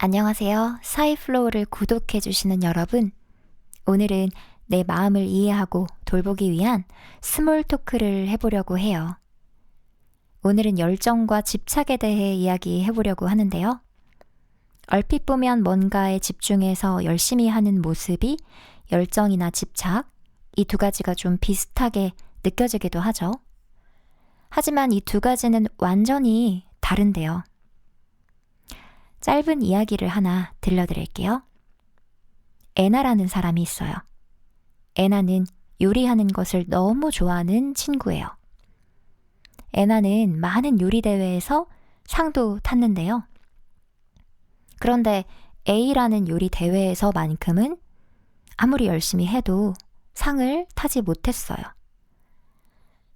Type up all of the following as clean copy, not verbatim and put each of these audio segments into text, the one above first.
안녕하세요. 사이플로우를 구독해주시는 여러분. 오늘은 내 마음을 이해하고 돌보기 위한 스몰 토크를 해보려고 해요. 오늘은 열정과 집착에 대해 이야기해보려고 하는데요. 얼핏 보면 뭔가에 집중해서 열심히 하는 모습이 열정이나 집착, 이 두 가지가 좀 비슷하게 느껴지기도 하죠. 하지만 이 두 가지는 완전히 다른데요. 짧은 이야기를 하나 들려드릴게요. 애나라는 사람이 있어요. 애나는 요리하는 것을 너무 좋아하는 친구예요. 애나는 많은 요리 대회에서 상도 탔는데요. 그런데 A라는 요리 대회에서만큼은 아무리 열심히 해도 상을 타지 못했어요.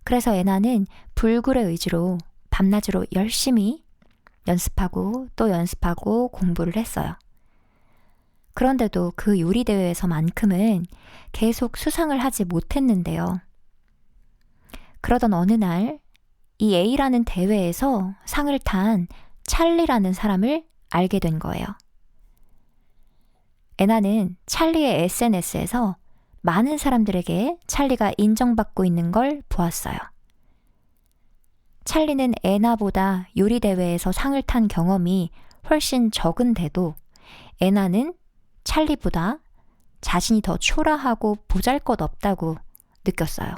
그래서 애나는 불굴의 의지로 밤낮으로 열심히 연습하고 또 연습하고 공부를 했어요. 그런데도 그 요리 대회에서만큼은 계속 수상을 하지 못했는데요. 그러던 어느 날 이 A라는 대회에서 상을 탄 찰리라는 사람을 알게 된 거예요. 애나는 찰리의 SNS에서 많은 사람들에게 찰리가 인정받고 있는 걸 보았어요. 찰리는 애나보다 요리 대회에서 상을 탄 경험이 훨씬 적은데도 애나는 찰리보다 자신이 더 초라하고 보잘것없다고 느꼈어요.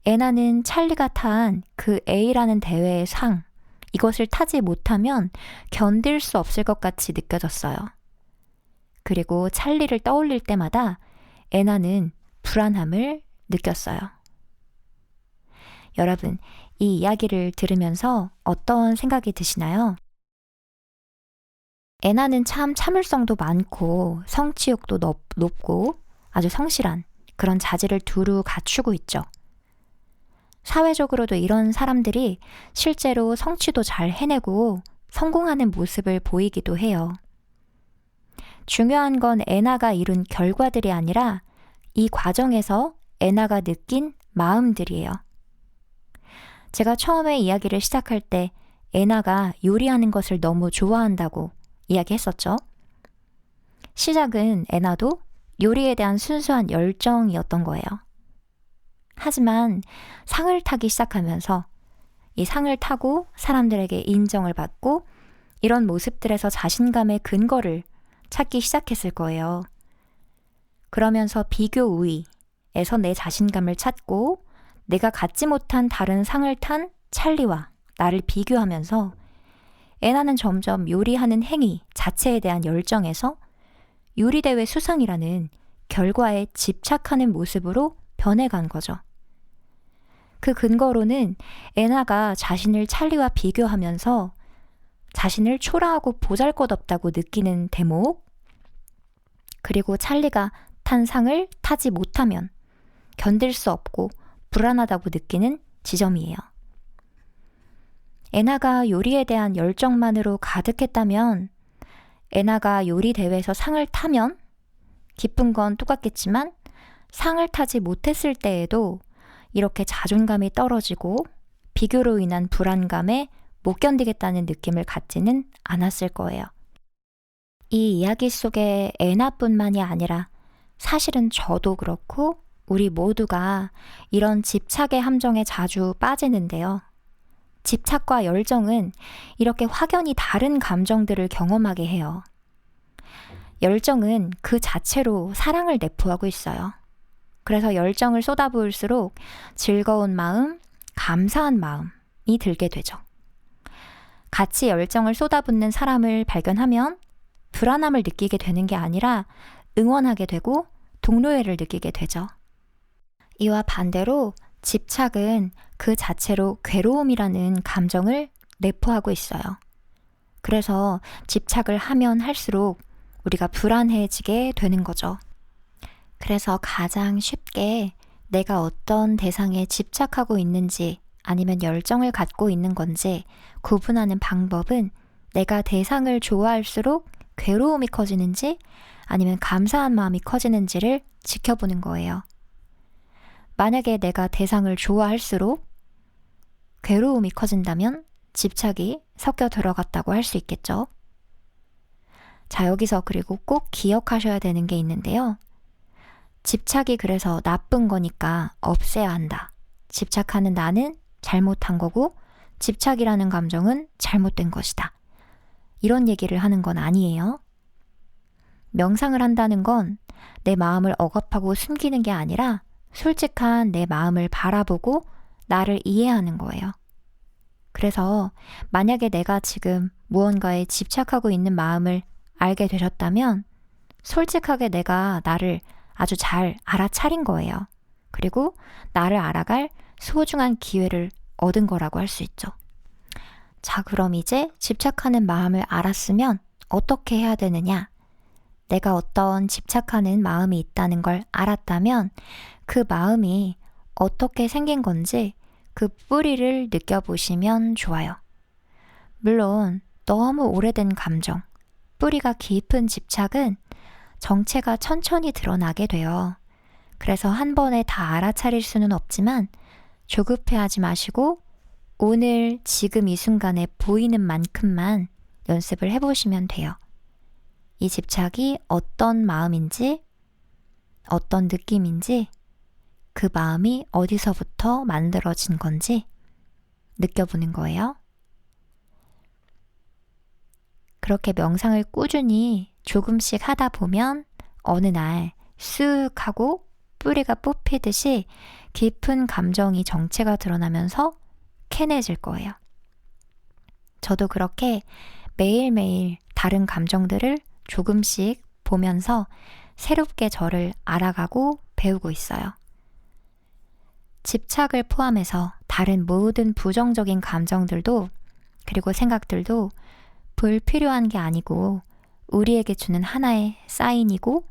애나는 찰리가 탄 그 A라는 대회의 상, 이것을 타지 못하면 견딜 수 없을 것 같이 느껴졌어요. 그리고 찰리를 떠올릴 때마다 애나는 불안함을 느꼈어요. 여러분, 이 이야기를 들으면서 어떤 생각이 드시나요? 애나는 참 참을성도 많고 성취욕도 높고 아주 성실한 그런 자질을 두루 갖추고 있죠. 사회적으로도 이런 사람들이 실제로 성취도 잘 해내고 성공하는 모습을 보이기도 해요. 중요한 건 애나가 이룬 결과들이 아니라 이 과정에서 애나가 느낀 마음들이에요. 제가 처음에 이야기를 시작할 때 애나가 요리하는 것을 너무 좋아한다고 이야기했었죠. 시작은 애나도 요리에 대한 순수한 열정이었던 거예요. 하지만 상을 타기 시작하면서 이 상을 타고 사람들에게 인정을 받고 이런 모습들에서 자신감의 근거를 찾기 시작했을 거예요. 그러면서 비교 우위에서 내 자신감을 찾고 내가 갖지 못한 다른 상을 탄 찰리와 나를 비교하면서 애나는 점점 요리하는 행위 자체에 대한 열정에서 요리대회 수상이라는 결과에 집착하는 모습으로 변해간 거죠. 그 근거로는 애나가 자신을 찰리와 비교하면서 자신을 초라하고 보잘것없다고 느끼는 대목, 그리고 찰리가 탄 상을 타지 못하면 견딜 수 없고 불안하다고 느끼는 지점이에요. 애나가 요리에 대한 열정만으로 가득했다면 애나가 요리 대회에서 상을 타면 기쁜 건 똑같겠지만 상을 타지 못했을 때에도 이렇게 자존감이 떨어지고 비교로 인한 불안감에 못 견디겠다는 느낌을 갖지는 않았을 거예요. 이 이야기 속에 애나뿐만이 아니라 사실은 저도 그렇고 우리 모두가 이런 집착의 함정에 자주 빠지는데요. 집착과 열정은 이렇게 확연히 다른 감정들을 경험하게 해요. 열정은 그 자체로 사랑을 내포하고 있어요. 그래서 열정을 쏟아부을수록 즐거운 마음, 감사한 마음이 들게 되죠. 같이 열정을 쏟아붓는 사람을 발견하면 불안함을 느끼게 되는 게 아니라 응원하게 되고 동료애를 느끼게 되죠. 이와 반대로 집착은 그 자체로 괴로움이라는 감정을 내포하고 있어요. 그래서 집착을 하면 할수록 우리가 불안해지게 되는 거죠. 그래서 가장 쉽게 내가 어떤 대상에 집착하고 있는지 아니면 열정을 갖고 있는 건지 구분하는 방법은 내가 대상을 좋아할수록 괴로움이 커지는지 아니면 감사한 마음이 커지는지를 지켜보는 거예요. 만약에 내가 대상을 좋아할수록 괴로움이 커진다면 집착이 섞여 들어갔다고 할 수 있겠죠. 자, 여기서 그리고 꼭 기억하셔야 되는 게 있는데요. 집착이 그래서 나쁜 거니까 없애야 한다. 집착하는 나는 잘못한 거고 집착이라는 감정은 잘못된 것이다. 이런 얘기를 하는 건 아니에요. 명상을 한다는 건 내 마음을 억압하고 숨기는 게 아니라 솔직한 내 마음을 바라보고 나를 이해하는 거예요. 그래서 만약에 내가 지금 무언가에 집착하고 있는 마음을 알게 되셨다면 솔직하게 내가 나를 아주 잘 알아차린 거예요. 그리고 나를 알아갈 소중한 기회를 얻은 거라고 할 수 있죠. 자, 그럼 이제 집착하는 마음을 알았으면 어떻게 해야 되느냐? 내가 어떤 집착하는 마음이 있다는 걸 알았다면 그 마음이 어떻게 생긴 건지 그 뿌리를 느껴보시면 좋아요. 물론 너무 오래된 감정, 뿌리가 깊은 집착은 정체가 천천히 드러나게 돼요. 그래서 한 번에 다 알아차릴 수는 없지만 조급해하지 마시고 오늘 지금 이 순간에 보이는 만큼만 연습을 해보시면 돼요. 이 집착이 어떤 마음인지, 어떤 느낌인지, 그 마음이 어디서부터 만들어진 건지 느껴보는 거예요. 그렇게 명상을 꾸준히 조금씩 하다 보면 어느 날 쓱 하고 뿌리가 뽑히듯이 깊은 감정이 정체가 드러나면서 캐내질 거예요. 저도 그렇게 매일매일 다른 감정들을 조금씩 보면서 새롭게 저를 알아가고 배우고 있어요. 집착을 포함해서 다른 모든 부정적인 감정들도 그리고 생각들도 불필요한 게 아니고 우리에게 주는 하나의 사인이고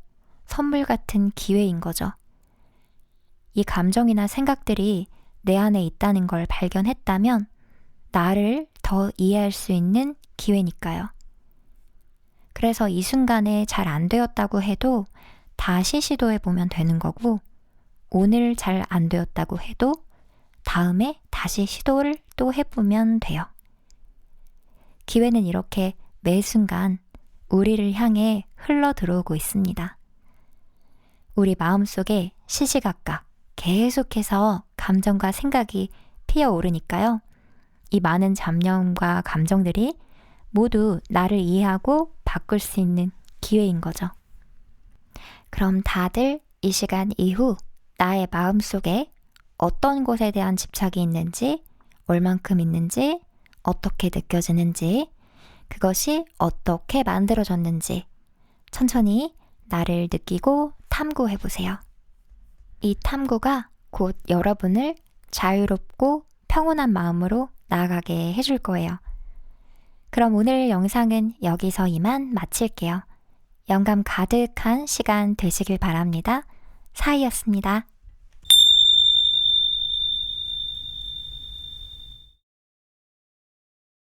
선물 같은 기회인 거죠. 이 감정이나 생각들이 내 안에 있다는 걸 발견했다면 나를 더 이해할 수 있는 기회니까요. 그래서 이 순간에 잘 안 되었다고 해도 다시 시도해보면 되는 거고 오늘 잘 안 되었다고 해도 다음에 다시 시도를 또 해보면 돼요. 기회는 이렇게 매 순간 우리를 향해 흘러 들어오고 있습니다. 우리 마음속에 시시각각 계속해서 감정과 생각이 피어오르니까요. 이 많은 잡념과 감정들이 모두 나를 이해하고 바꿀 수 있는 기회인 거죠. 그럼 다들 이 시간 이후 나의 마음속에 어떤 것에 대한 집착이 있는지, 얼만큼 있는지, 어떻게 느껴지는지, 그것이 어떻게 만들어졌는지 천천히 나를 느끼고 탐구해보세요. 이 탐구가 곧 여러분을 자유롭고 평온한 마음으로 나아가게 해줄 거예요. 그럼 오늘 영상은 여기서 이만 마칠게요. 영감 가득한 시간 되시길 바랍니다. 사이였습니다.